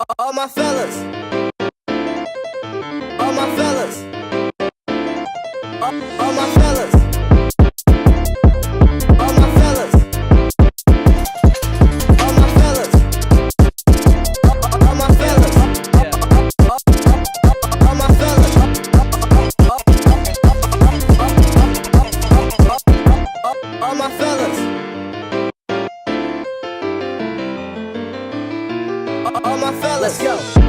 All my fellas, all my fellas, all my fellas, all my fellas, all my fellas, all my fellas, all my fellas, all my fellas, all my fellas, let's go.